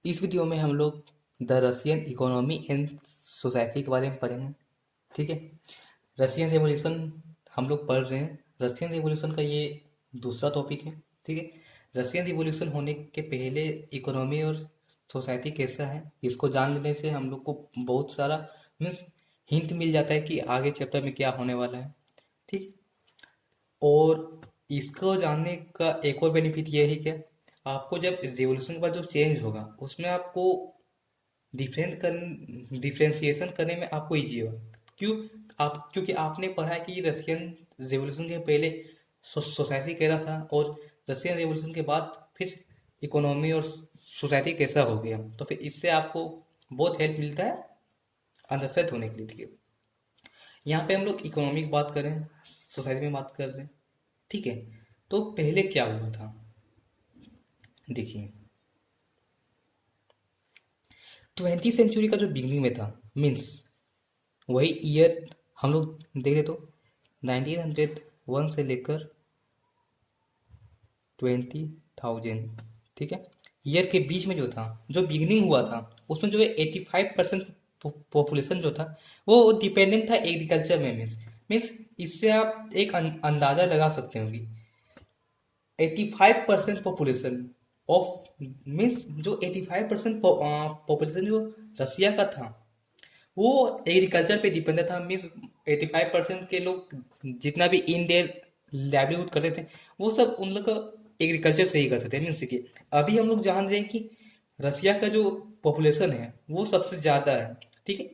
इस वीडियो में हम लोग the Russian economy and society के बारे में पढ़ेंगे। ठीक है। रशियन रेवोल्यूशन हम लोग पढ़ रहे हैं। रशियन रेवोल्यूशन का ये दूसरा टॉपिक है। ठीक है। रशियन रिवोल्यूशन होने के पहले इकोनॉमी और सोसाइटी कैसा है इसको जान लेने से हम लोग को बहुत सारा मीन्स हिंट मिल जाता है कि आगे चैप्टर में क्या होने वाला है। ठीक। और इसको जानने का एक और बेनिफिट ये है क्या, आपको जब रिवोल्यूशन के बाद जो चेंज होगा उसमें आपको डिफ्रेंसिएशन करने में आपको इजी होगा। क्योंकि आपने पढ़ा है कि रशियन रिवोल्यूशन के पहले सोसाइटी कैसा था और रशियन रिवोल्यूशन के बाद फिर इकोनॉमी और सोसाइटी कैसा हो गया, तो फिर इससे आपको बहुत हेल्प मिलता है अंडरस्टैंड होने के लिए। ठीक है। यहाँ पे हम लोग इकोनॉमी की बात करें, सोसाइटी में बात कर रहे हैं। ठीक है। तो पहले क्या हुआ था देखिए, 20वीं सेंचुरी का जो बिगनिंग में था मीन्स वही ईयर हम लोग देख रहे तो 1901 से लेकर 20,000। ठीक है। ईयर के बीच में जो था, जो बिगनिंग हुआ था उसमें जो है 85% पॉपुलेशन जो था वो डिपेंडेंट था एग्रीकल्चर में। मीन्स इससे आप एक अंदाजा लगा सकते हो कि 85% पॉपुलेशन ऑफ मीन्स जो 85% पॉपुलेशन जो रसिया का था वो एग्रीकल्चर पे डिपेंडेंट था। मीन्स 85% के लोग जितना भी इन देयर लाइवलीहुड करते थे वो सब उन लोग का एग्रीकल्चर से ही करते थे। मीन्स कि अभी हम लोग जान रहे हैं कि रसिया का जो पॉपुलेशन है वो सबसे ज़्यादा है। ठीक है,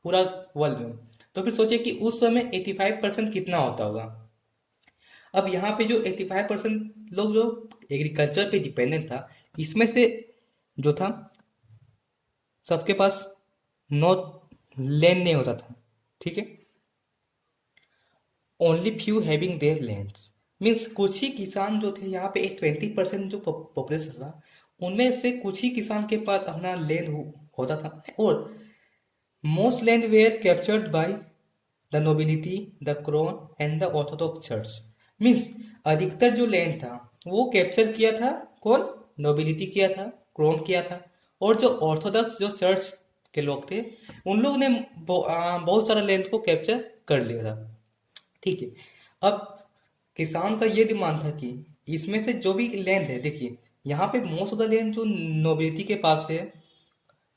पूरा वर्ल्ड में। तो फिर सोचिए कि उस समय 85% कितना होता होगा। अब यहाँ पे जो 85% लोग जो एग्रीकल्चर पे डिपेंडेंट था, इसमें से जो था सबके पास नो लैंड नहीं होता था। ठीक है। Only few having their lands means कुछ ही किसान जो थे यहाँ पे, एक 20% जो पॉपुलेशन था उनमें से कुछ ही किसान के पास अपना लैंड होता था। और most land were captured by the nobility, the crown and the orthodox church. Means अधिकतर जो लैंड था वो कैप्चर किया था कौन, नोबिलिटी किया था, क्रोन किया था, और जो ऑर्थोडॉक्स जो चर्च के लोग थे उन लोगों ने बहुत सारा लैंड को कैप्चर कर लिया था। ठीक है। अब किसान का ये डिमांड था कि इसमें से जो भी लैंड है, देखिए यहाँ पे मोस्ट ऑफ द लैंड जो नोबिलिटी के पास है,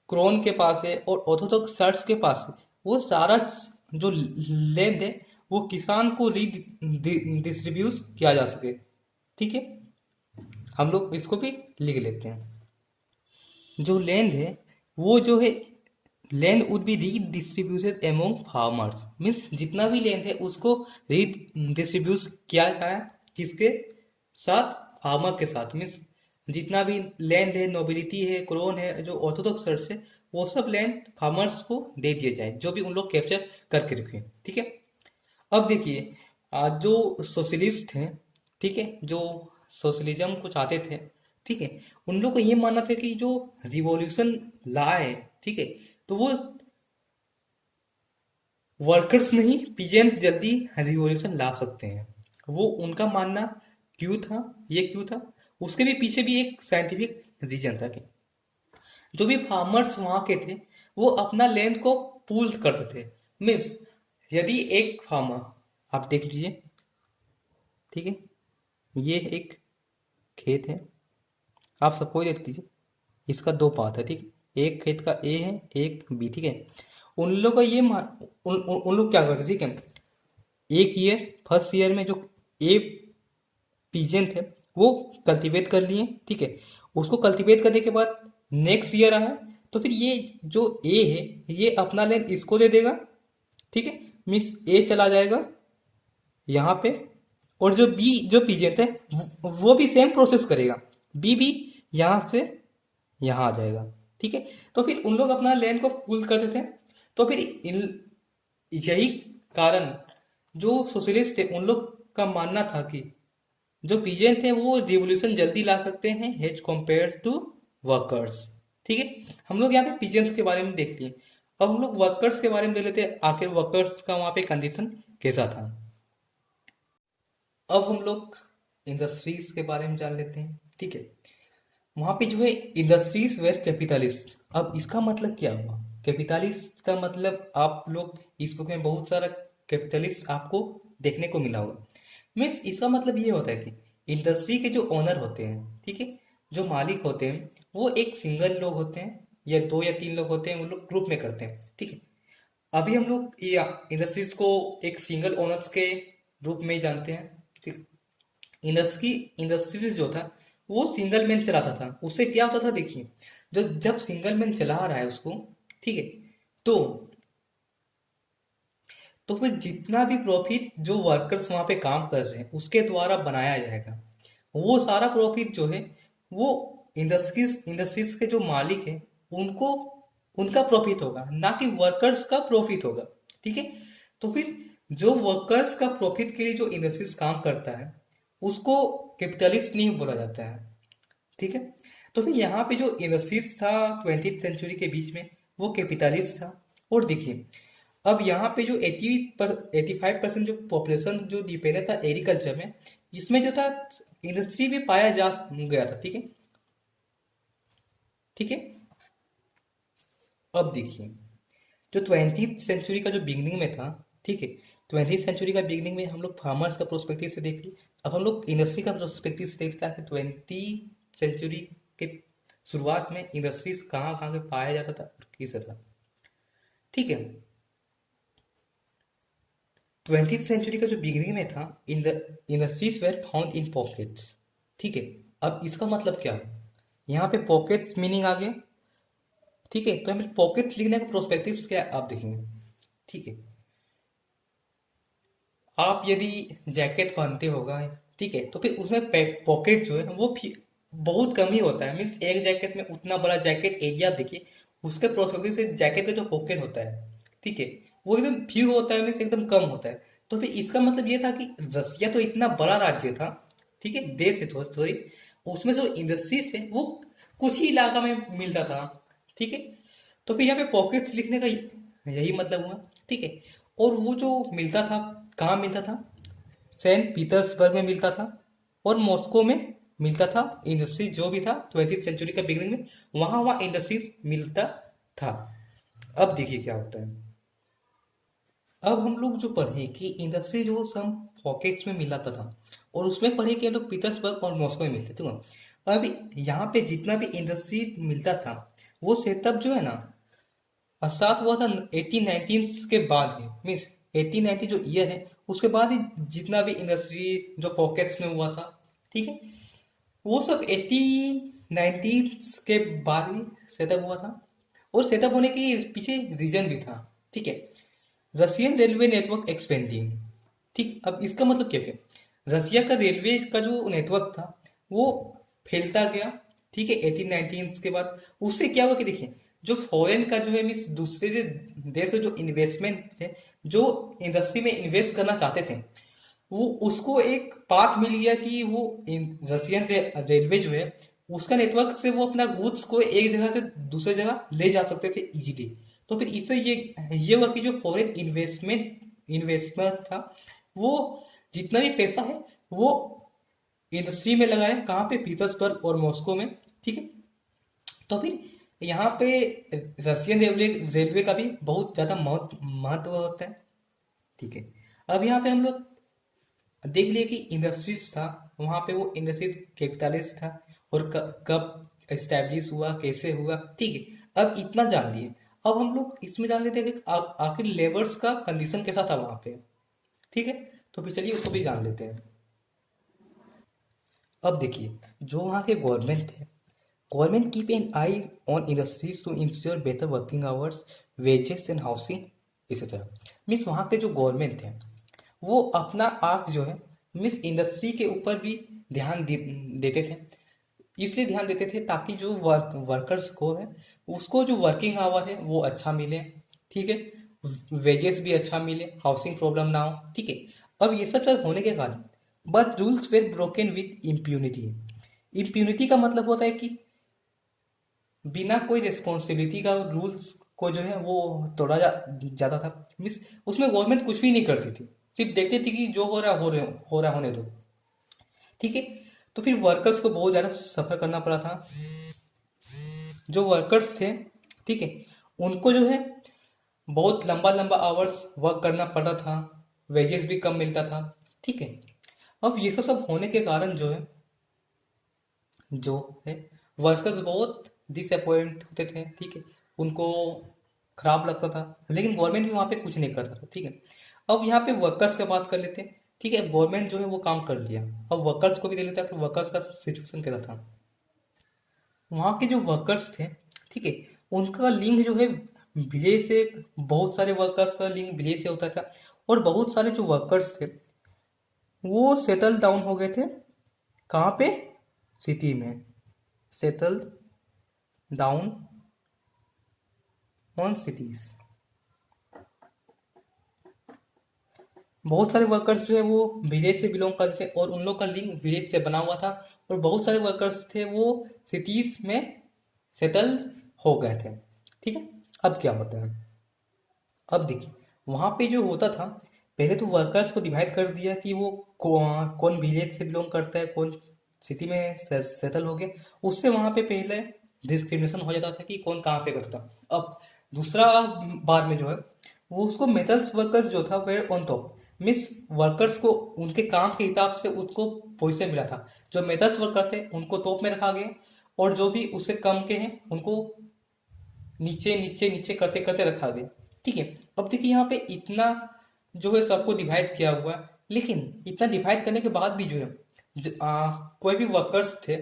क्रोन के पास है और ऑर्थोडॉक्स चर्च के पास है, वो सारा जो लैंड है वो किसान को डिस्ट्रीब्यूट किया जा सके। ठीक है। हम लोग इसको भी लिख लेते हैं। जो लैंड है वो जो है land would be redistributed among farmers. Means जितना भी लैंड है उसको रीडिस्ट्रीब्यूट किया जाए किसके साथ, फार्मर के साथ। मीन्स जितना भी लैंड है, नोबिलिटी है, क्रोन है, जो ऑर्थोडॉक्स चर्च है, वो सब लैंड फार्मर्स को दे दिए जाए जो भी उन लोग कैप्चर करके रखे। ठीक है। अब देखिए जो सोशलिस्ट हैं, ठीक है, जो सोशलिज्म को चाहते थे, ठीक है, उन लोग को ये मानना था कि जो रिवॉल्यूशन लाए, ठीक है, तो वो वर्कर्स नहीं पीजेंट जल्दी रिवॉल्यूशन ला सकते हैं। वो उनका मानना क्यों था, ये क्यों था, उसके भी पीछे भी एक साइंटिफिक रीजन था कि जो भी फार्मर्स वहां के थे वो अपना लैंड को पूल करते थे। मीन्स यदि एक फार्मर, आप देख लीजिए, ठीक है, ये एक खेत है, आप सपोज देख लीजिए इसका दो पार्ट है। ठीक है, एक खेत का ए है, एक बी। ठीक है। उन लोग का ये उन लोग क्या करते, ठीक है, एक ईयर फर्स्ट ईयर में जो ए पीजेंट है वो कल्टीवेट कर लिए। ठीक है। उसको कल्टीवेट करने के बाद नेक्स्ट ईयर आया तो फिर ये जो ए है ये अपना लैंड इसको दे देगा। ठीक है। मीन्स ए चला जाएगा यहाँ पे, और जो बी जो पीजेंट है वो भी सेम प्रोसेस करेगा, बी भी यहाँ से यहाँ आ जाएगा। ठीक है। तो फिर उन लोग अपना लैंड को पुल करते थे। तो फिर यही कारण जो सोशलिस्ट थे उन लोग का मानना था कि जो पीजेंट थे वो रिवोल्यूशन जल्दी ला सकते हैं एज कम्पेयर टू वर्कर्स। ठीक है। हम लोग यहाँ पे पीजेंट्स के बारे में देख लिए, अब हम लोग वर्कर्स के बारे में देख लेते हैं आखिर वर्कर्स का वहां पे कंडीशन कैसा था। अब हम लोग इंडस्ट्रीज के बारे में जान लेते हैं। ठीक है। वहां पे जो है इंडस्ट्रीज वेर कैपिटलिस्ट। अब इसका मतलब क्या हुआ? कैपिटलिस्ट का मतलब आप लोग इस बुक में बहुत सारा कैपिटलिस्ट आपको देखने को मिला होगा। मीन्स इसका मतलब ये होता है कि इंडस्ट्री के जो ओनर होते हैं, ठीक है, जो मालिक होते हैं, वो एक सिंगल लोग होते हैं या दो या तीन लोग होते हैं, वो लोग ग्रुप में करते हैं, ठीक है। अभी हम लोग ये इंडस्ट्रीज को एक सिंगल ओनर्स के रूप में ही जानते हैं, ठीक। इंडस्ट्रीज जो था वो सिंगल मैन चलाता था। उससे क्या होता था देखिए, जब सिंगल मैन चला रहा है उसको, ठीक है, तो फिर जितना भी प्रॉफिट जो वर्कर्स वहां पे काम कर रहे हैं उसके द्वारा बनाया जाएगा, वो सारा प्रॉफिट जो है वो इंडस्ट्रीज के जो मालिक है उनको, उनका प्रॉफिट होगा, ना कि वर्कर्स का प्रॉफिट होगा, ठीक है। तो फिर जो वर्कर्स का प्रॉफिट के लिए जो इंडस्ट्रीज काम करता है उसको कैपिटलिस्ट नहीं बोला जाता है, ठीक है। तो फिर यहाँ पे जो इंडस्ट्रीज था 20th सेंचुरी के बीच में, वो कैपिटलिस्ट था। और देखिए अब यहाँ पे जो 85% जो पॉपुलेशन जो डिपेंडेंट था एग्रीकल्चर में, इसमें जो था इंडस्ट्री भी पाया जा गया था, ठीक है, ठीक है। अब देखिए जो 20th सेंचुरी का जो बिगनिंग में था, ठीक है, 20th सेंचुरी का बिगनिंग में हम लोग फार्मर्स का प्रोस्पेक्टिव से देख लिए, अब हम लोग इंडस्ट्री का प्रोस्पेक्टिव से देखते हैं कि 20th सेंचुरी के शुरुआत में इंडस्ट्रीज कहाँ कहाँ पे पाया जाता था और किसे था, ठीक है। 20th सेंचुरी का जो बिगिनिंग में था, in the industries were found in pockets, ठीक है। अब इसका मतलब क्या है? यहाँ पे पॉकेट मीनिंग आ गया, ठीक है। तो हमें पॉकेट्स लिखने का प्रोस्पेक्टिव क्या है आप देखेंगे, ठीक है। आप यदि जैकेट पहनते होगा, ठीक है, तो फिर उसमें पॉकेट जो है वो बहुत कम ही होता है। मीन्स एक जैकेट में उतना बड़ा जैकेट एरिया देखिए, उसके प्रोस्पेक्टिव से जैकेट का जो पॉकेट होता है, ठीक है, वो एकदम फ्यू होता है, मीन्स एकदम कम होता है। तो फिर इसका मतलब ये था कि रसिया तो इतना बड़ा राज्य था, ठीक है, देश है, सॉरी, उसमें जो इंडस्ट्रीज है वो कुछ ही इलाका में मिलता था, ठीक है। तो फिर यहाँ पे पॉकेट्स लिखने का यही मतलब हुआ, ठीक है। और वो जो मिलता था, कहाँ मिलता था? सेंट पीटर्सबर्ग में मिलता था और मॉस्को में मिलता था। इंडस्ट्री जो भी था 20th सेंचुरी का बिगनिंग में, वहां वहां इंडस्ट्रीज मिलता था। अब देखिए क्या होता है। अब हम लोग जो पढ़े कि इंडस्ट्री जो सम पॉकेट्स में मिलाता था, और उसमें पढ़े कि हम लोग पीटर्सबर्ग और मॉस्को में मिलते थे। अब यहाँ पे जितना भी इंडस्ट्री मिलता था, वो सेटअप जो है ना, स्टार्ट हुआ था 1819 के बाद है। मीन्स 1890 जो ईयर है उसके बाद ही जितना भी इंडस्ट्री जो पॉकेट्स में हुआ था, ठीक है, वो सब 1890 के बाद ही सेटअप हुआ था। और सेटअप होने के पीछे रीजन भी था, ठीक है। रशियन रेलवे नेटवर्क एक्सपेंडिंग, ठीक। अब इसका मतलब क्या है? रसिया का रेलवे का जो नेटवर्क था वो फैलता गया, ठीक है, 1819 के बाद। उससे क्या हुआ कि देखिए जो फॉरेन का जो है, मीन्स दूसरे देश के जो इन्वेस्टमेंट थे, जो इंडस्ट्री में इन्वेस्ट करना चाहते थे, वो उसको एक पाथ मिल गया कि वो रशियन रेलवे जो है उसका नेटवर्क से वो अपना गुड्स को एक जगह से दूसरी जगह ले जा सकते थे इजीली। तो फिर इससे ये हुआ कि जो फॉरेन इन्वेस्टमेंट था, वो जितना भी पैसा है वो इंडस्ट्री में लगाया, कहाँ पे? पीटर्सबर्ग और मॉस्को में, ठीक है। तो फिर यहाँ पे रशियन रेलवे का भी बहुत ज्यादा महत्व होता है, ठीक है। अब यहाँ पे हम लोग देख लिए कि इंडस्ट्रीज था, वहां पे वो इंडस्ट्री कैपिटलिस्ट था, और कब एस्टेब्लिश हुआ, कैसे हुआ, ठीक है। अब इतना जान लिए। अब हम लोग इसमें जान लेते हैं कि आखिर लेबर्स का कंडीशन कैसा था वहां पे, ठीक है। तो फिर चलिए उसको भी जान लेते हैं। अब देखिए जो वहाँ के गवर्नमेंट थे, government keep an eye on industries to ensure better working hours, wages and housing, etcetera. Means वहाँ के जो गवर्नमेंट थे वो अपना आंख जो है मिस इंडस्ट्री के ऊपर भी ध्यान देते थे। इसलिए ध्यान देते थे ताकि जो वर्कर्स को है उसको जो वर्किंग आवर है वो अच्छा मिले, ठीक है, वेजेस भी अच्छा मिले, हाउसिंग प्रॉब्लम ना हो, ठीक है। अब ये सब होने के कारण but rules were broken with impunity. Impunity का मतलब होता है कि बिना कोई रिस्पॉन्सिबिलिटी का रूल्स को जो है वो तोड़ा जाता था। मीन्स उसमें गवर्नमेंट कुछ भी नहीं करती थी, सिर्फ देखती थी कि जो हो रहा होने दो, ठीक है। तो फिर वर्कर्स को बहुत ज़्यादा सफ़र करना पड़ा था। जो वर्कर्स थे, ठीक है, उनको जो है बहुत लंबा लंबा आवर्स वर्क करना पड़ता था, वेजेस भी कम मिलता था, ठीक है। अब ये सब होने के कारण जो है वर्कर्स बहुत डिसअपॉइंट होते थे, ठीक है, उनको खराब लगता था, लेकिन गवर्नमेंट भी वहाँ पे कुछ नहीं करता था, ठीक है। अब यहाँ पे वर्कर्स की बात कर लेते हैं, ठीक है। गवर्नमेंट जो है वो काम कर लिया, अब वर्कर्स को भी दे लेता है कि वर्कर्स का सिचुएशन कैसा था। वहाँ के जो वर्कर्स थे, ठीक है, उनका लिंक जो है विलेज से, बहुत सारे वर्कर्स का लिंक विलेज से होता था, और बहुत सारे जो वर्कर्स थे वो सेटल डाउन हो गए थे। कहाँ पे? सिटी में, सेटल डाउन ऑन सिटीज। बहुत सारे वर्कर्स जो है वो विलेज से बिलोंग करते थे और उन लोग का लिंक विलेज से बना हुआ था, और बहुत सारे वर्कर्स थे वो सिटीज में सेटल हो गए थे, ठीक है। अब क्या होता है, अब देखिए वहाँ पे जो होता था, पहले तो वर्कर्स को डिवाइड कर दिया कि वो कौन विलेज से बिलोंग करता है, कौन सिटी में सेटल हो गया। उससे वहाँ पे पहले डिस्क्रिमिनेशन हो जाता था कि कौन कहाँ पे करता। अब दूसरा बार में जो है वो उसको मेटल्स वर्कर्स जो था वे ऑन टॉप, मीन्स वर्कर्स को उनके काम के हिसाब से उनको पोजीशन मिला था। जो मेटल्स वर्कर थे उनको टॉप में रखा गया, और जो भी उससे कम के हैं उनको नीचे नीचे नीचे करते करते रखा गया, ठीक है। अब देखिए यहाँ पे इतना जो है सबको डिवाइड किया हुआ है, लेकिन इतना डिवाइड करने के बाद भी जो है कोई भी वर्कर्स थे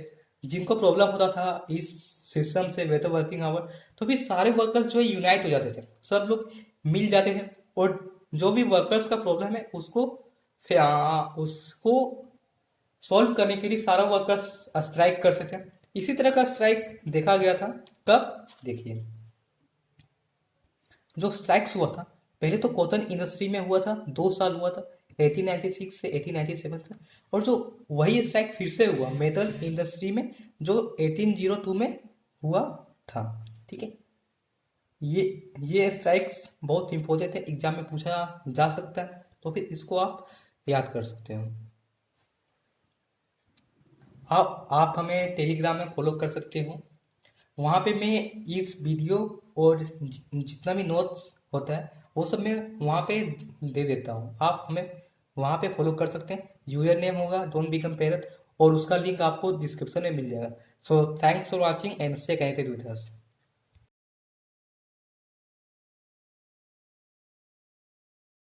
जिनको प्रॉब्लम होता था इस सिस्टम से बेहतर वर्किंग आवर, तो फिर सारे वर्कर्स जो है यूनाइट हो जाते थे, सब लोग मिल जाते थे, और जो भी वर्कर्स का प्रॉब्लम है उसको सॉल्व करने के लिए सारा वर्कर्स स्ट्राइक कर सकते हैं। इसी तरह का स्ट्राइक देखा गया था। कब? देखिए जो स्ट्राइक्स हुआ था, पहले तो कॉटन इंडस्ट्री में हुआ था, 2 साल हुआ था, 1896 से 1897 तक। और जो वही स्ट्राइक फिर से हुआ मेटल इंडस्ट्री में, जो 1802 में हुआ था, ठीक है। ये स्ट्राइक्स बहुत इंपॉर्टेंट है, एग्जाम में पूछा जा सकता है, तो फिर इसको आप याद कर सकते हो। आप हमें टेलीग्राम में फॉलो कर सकते हो, वहाँ पे मैं इस वीडियो और जितना भी नोट्स होता है वो सब मैं वहाँ पे दे देता हूँ। आप हमें वहाँ पे फॉलो कर सकते हैं, यूजर नेम होगा डोंट बिकम पेरट, और उसका लिंक आपको डिस्क्रिप्शन में मिल जाएगा। So thanks for watching and stay connected with us.